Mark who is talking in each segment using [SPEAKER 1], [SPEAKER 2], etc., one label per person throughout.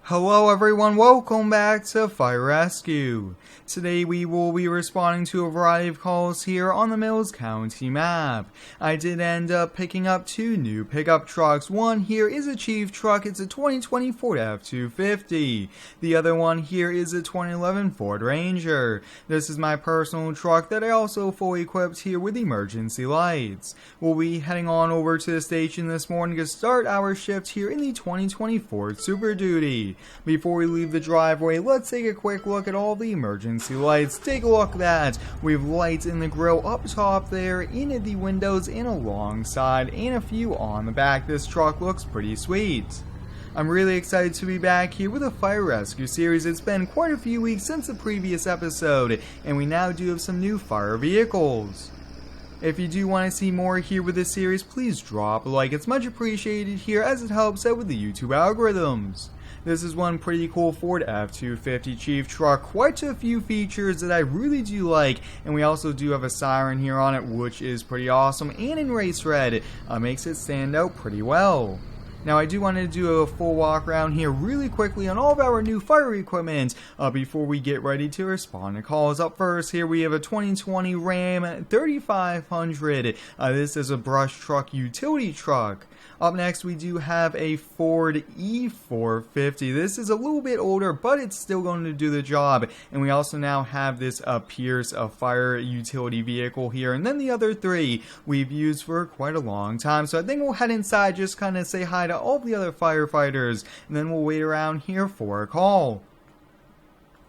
[SPEAKER 1] Hello everyone, welcome back to Fire Rescue. Today we will be responding to a variety of calls here on the Mills County map. I did end up picking up two new pickup trucks. One here is a Chief truck, it's a 2020 Ford F-250. The other one here is a 2011 Ford Ranger. This is my personal truck that I also fully equipped here with emergency lights. We'll be heading on over to the station this morning to start our shift here in the 2020 Ford Super Duty. Before we leave the driveway, let's take a quick look at all the emergency lights. Take a look at that. We have lights in the grill up top there, in the windows, and alongside, and a few on the back. This truck looks pretty sweet. I'm really excited to be back here with a Fire Rescue series. It's been quite a few weeks since the previous episode, and we now do have some new fire vehicles. If you do want to see more here with this series, please drop a like. It's much appreciated here as it helps out with the YouTube algorithms. This is one pretty cool Ford F-250 Chief truck, quite a few features that I really do like, and we also do have a siren here on it, which is pretty awesome, and in race red, makes it stand out pretty well. Now I do want to do a full walk around here really quickly on all of our new fire equipment before we get ready to respond to calls. Up first here we have a 2020 Ram 3500. This is a brush truck utility truck. Up next we do have a Ford E450. This is a little bit older, but it's still going to do the job. And we also now have this Pierce fire utility vehicle here. And then the other three we've used for quite a long time. So I think we'll head inside, just kind of say hi to all the other firefighters, and then we'll wait around here for a call.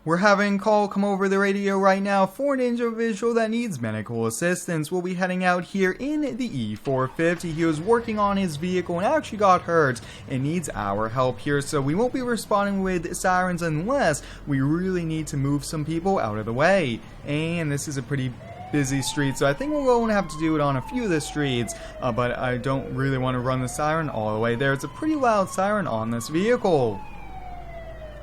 [SPEAKER 1] We're having a call come over the radio right now for an individual that needs medical assistance. We'll be heading out here in the E450. He was working on his vehicle and actually got hurt and needs our help here. So we won't be responding with sirens unless we really need to move some people out of the way. And this is a pretty busy street, so I think we're going to have to do it on a few of the streets, but I don't really want to run the siren all the way there. It's a pretty loud siren on this vehicle.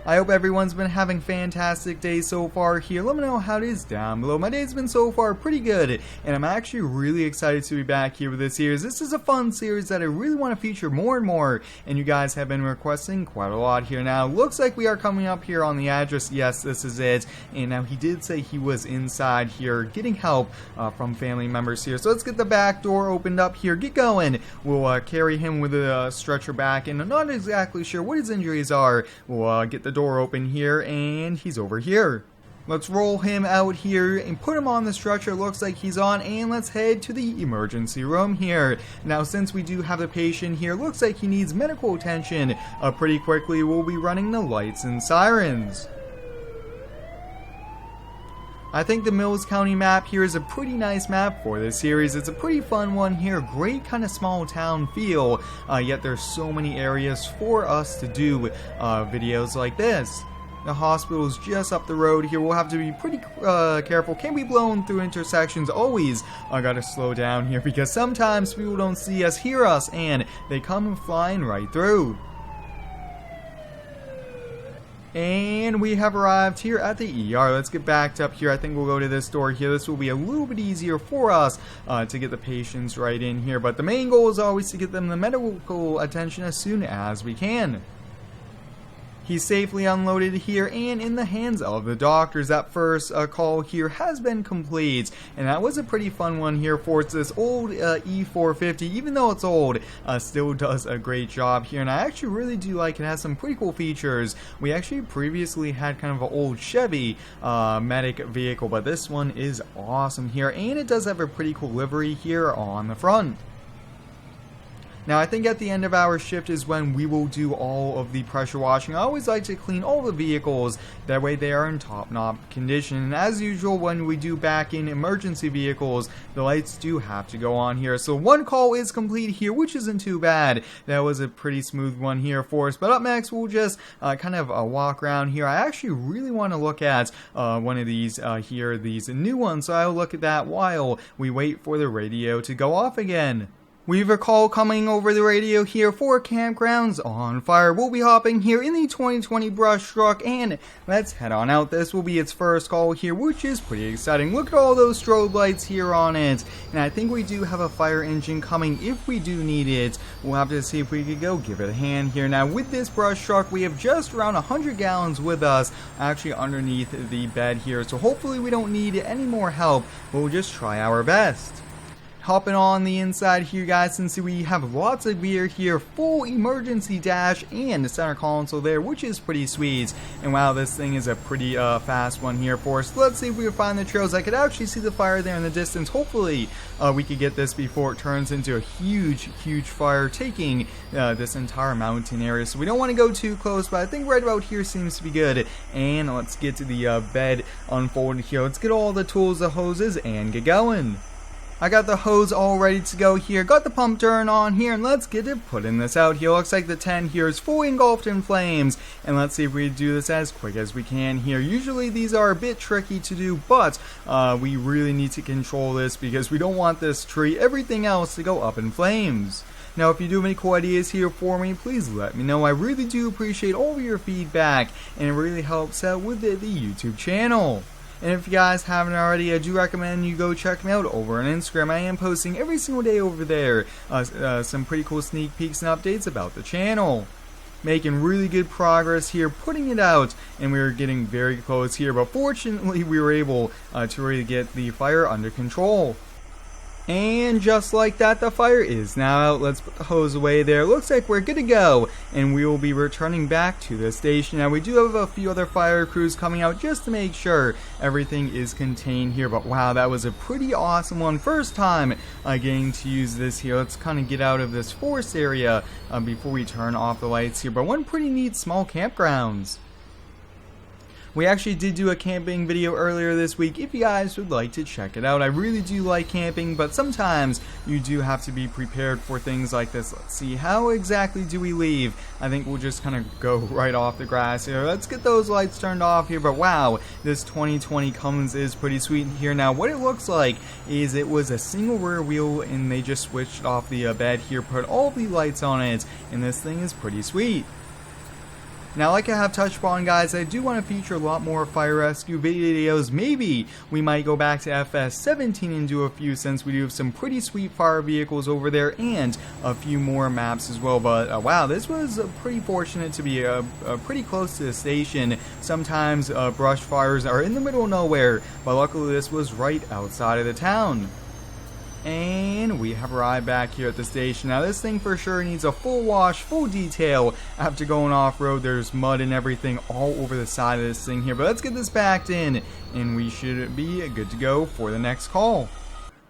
[SPEAKER 1] I hope everyone's been having fantastic days so far here. Let me know how it is down below. My day's been so far pretty good, and I'm actually really excited to be back here with this series. This is a fun series that I really want to feature more and more, and you guys have been requesting quite a lot here. Now, looks like we are coming up here on the address. Yes, this is it. And now he did say he was inside here getting help from family members here. So let's get the back door opened up here. Get going. We'll carry him with a stretcher back, and I'm not exactly sure what his injuries are. We'll get the door open here, and he's over here. Let's roll him out here and put him on the stretcher. Looks like he's on, and let's head to the emergency room here. Now, since we do have the patient here, looks like he needs medical attention pretty quickly. We'll be running the lights and sirens. I think the Mills County map here is a pretty nice map for this series. It's a pretty fun one here, great kind of small town feel, yet there's so many areas for us to do videos like this. The hospital's just up the road here. We'll have to be pretty careful. Can't be blown through intersections. Always gotta slow down here because sometimes people don't see us, hear us, and they come flying right through. And we have arrived here at the ER. Let's get backed up here. I think we'll go to this door here. This will be a little bit easier for us to get the patients right in here. But the main goal is always to get them the medical attention as soon as we can. He's safely unloaded here and in the hands of the doctors. That first call here has been complete, and that was a pretty fun one here for us. This old E450, even though it's old, still does a great job here, and I actually really do like it. It has some pretty cool features. We actually previously had kind of an old Chevy medic vehicle, but this one is awesome here, and it does have a pretty cool livery here on the front. Now, I think at the end of our shift is when we will do all of the pressure washing. I always like to clean all the vehicles, that way they are in top-notch condition. And as usual, when we do back in emergency vehicles, the lights do have to go on here. So one call is complete here, which isn't too bad. That was a pretty smooth one here for us. But up next, we'll just kind of walk around here. I actually really want to look at one of these here, these new ones. So I'll look at that while we wait for the radio to go off again. We have a call coming over the radio here for Campgrounds On Fire. We'll be hopping here in the 2020 brush truck, and let's head on out. This will be its first call here, which is pretty exciting. Look at all those strobe lights here on it, and I think we do have a fire engine coming if we do need it. We'll have to see if we could go give it a hand here. Now, with this brush truck, we have just around 100 gallons with us, actually underneath the bed here, so hopefully we don't need any more help, but we'll just try our best. Hopping on the inside here, guys, since we have lots of gear here, full emergency dash and the center console there, which is pretty sweet. And wow, this thing is a pretty fast one here for us. Let's see if we can find the trails. I could actually see the fire there in the distance. Hopefully we could get this before it turns into a huge fire, taking this entire mountain area. So we don't want to go too close, but I think right about here seems to be good. And let's get to the bed unfolded here. Let's get all the tools, the hoses, and get going. I got the hose all ready to go here, got the pump turned on here, and let's get it putting this out here. Looks like the tent here is fully engulfed in flames, and let's see if we do this as quick as we can here. Usually these are a bit tricky to do, but we really need to control this because we don't want this tree, everything else, to go up in flames. Now, if you do have any cool ideas here for me, please let me know. I really do appreciate all of your feedback, and it really helps out with the YouTube channel. And if you guys haven't already, I do recommend you go check me out over on Instagram. I am posting every single day over there some pretty cool sneak peeks and updates about the channel. Making really good progress here, putting it out, and we are getting very close here. But fortunately, we were able to really get the fire under control. And just like that, the fire is now out. Let's put the hose away there. Looks like we're good to go, and we will be returning back to the station. Now, we do have a few other fire crews coming out just to make sure everything is contained here. But wow, that was a pretty awesome one. First time getting to use this here. Let's kind of get out of this forest area before we turn off the lights here. But one pretty neat small campgrounds. We actually did do a camping video earlier this week if you guys would like to check it out. I really do like camping, but sometimes you do have to be prepared for things like this. Let's see, how exactly do we leave? I think we'll just kind of go right off the grass here. Let's get those lights turned off here, but wow, this 2020 Cummins is pretty sweet here. Now, what it looks like is it was a single rear wheel, and they just switched off the bed here, put all the lights on it, and this thing is pretty sweet. Now, like I have touched upon, guys, I do want to feature a lot more fire rescue videos. Maybe we might go back to FS19 and do a few, since we do have some pretty sweet fire vehicles over there and a few more maps as well. But wow, this was pretty fortunate to be pretty close to the station. Sometimes brush fires are in the middle of nowhere, but luckily this was right outside of the town. And we have arrived back here at the station. Now, this thing for sure needs a full wash, full detail. After going off-road, there's mud and everything all over the side of this thing here. But let's get this backed in, and we should be good to go for the next call.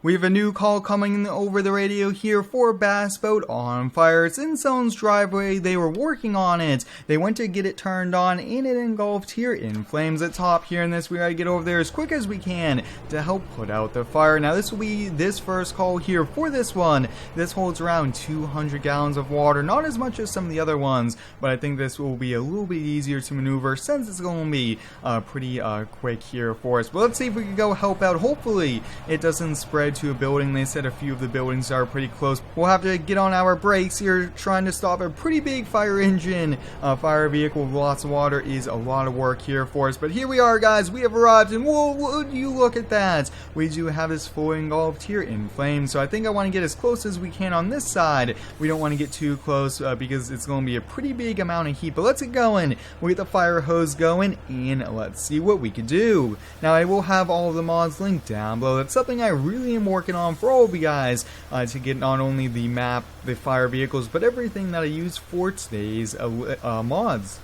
[SPEAKER 1] We have a new call coming over the radio here for Bass Boat On Fire. It's in someone's driveway. They were working on it. They went to get it turned on, and it engulfed here in flames at top here. And this, we gotta get over there as quick as we can to help put out the fire. Now, this will be this first call here for this one. This holds around 200 gallons of water. Not as much as some of the other ones, but I think this will be a little bit easier to maneuver since it's going to be pretty quick here for us. But let's see if we can go help out. Hopefully, it doesn't spread to a building. They said a few of the buildings are pretty close. We'll have to get on our brakes here, trying to stop a pretty big fire engine. Fire vehicle with lots of water is a lot of work here for us. But here we are, guys. We have arrived, and whoa, would you look at that? We do have this fully engulfed here in flames. So I think I want to get as close as we can on this side. We don't want to get too close because it's going to be a pretty big amount of heat. But let's get going. We'll get the fire hose going, and let's see what we can do. Now, I will have all of the mods linked down below. That's something I really am working on for all of you guys to get not only the map, the fire vehicles, but everything that I use for today's mods.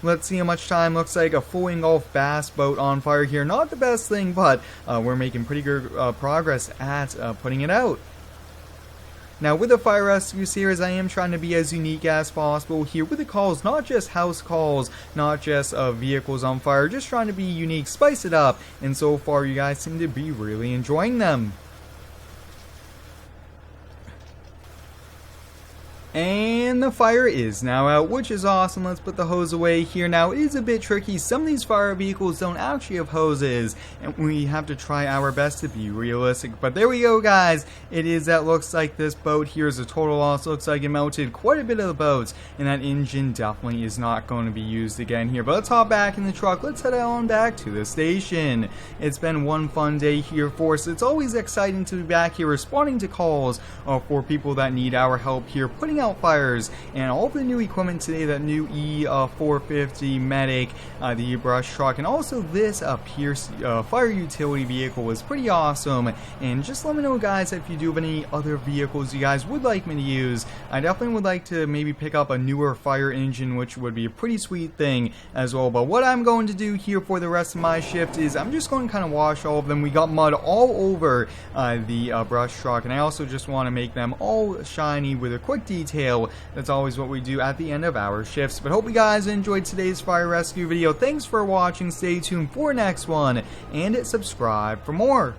[SPEAKER 1] Let's see how much time. Looks like a full engulfed bass boat on fire here. Not the best thing, but we're making pretty good progress at putting it out. Now, with the fire rescue series, I am trying to be as unique as possible here with the calls, not just house calls, not just vehicles on fire, just trying to be unique, spice it up, and so far you guys seem to be really enjoying them. And And the fire is now out, which is awesome. Let's put the hose away here. Now, it is a bit tricky. Some of these fire vehicles don't actually have hoses, and we have to try our best to be realistic. But there we go, guys. It is that looks like this boat here is a total loss. Looks like it melted quite a bit of the boats, and that engine definitely is not going to be used again here. But let's hop back in the truck. Let's head on back to the station. It's been one fun day here for us. It's always exciting to be back here responding to calls for people that need our help here, putting out fires, and all of the new equipment today, that new E450 medic, the brush truck, and also this Pierce fire utility vehicle was pretty awesome. And just let me know, guys, if you do have any other vehicles you guys would like me to use. I definitely would like to maybe pick up a newer fire engine, which would be a pretty sweet thing as well. But what I'm going to do here for the rest of my shift is I'm just going to kind of wash all of them. We got mud all over the brush truck, and I also just want to make them all shiny with a quick detail. That's always what we do at the end of our shifts. But hope you guys enjoyed today's fire rescue video. Thanks for watching. Stay tuned for next one, and subscribe for more.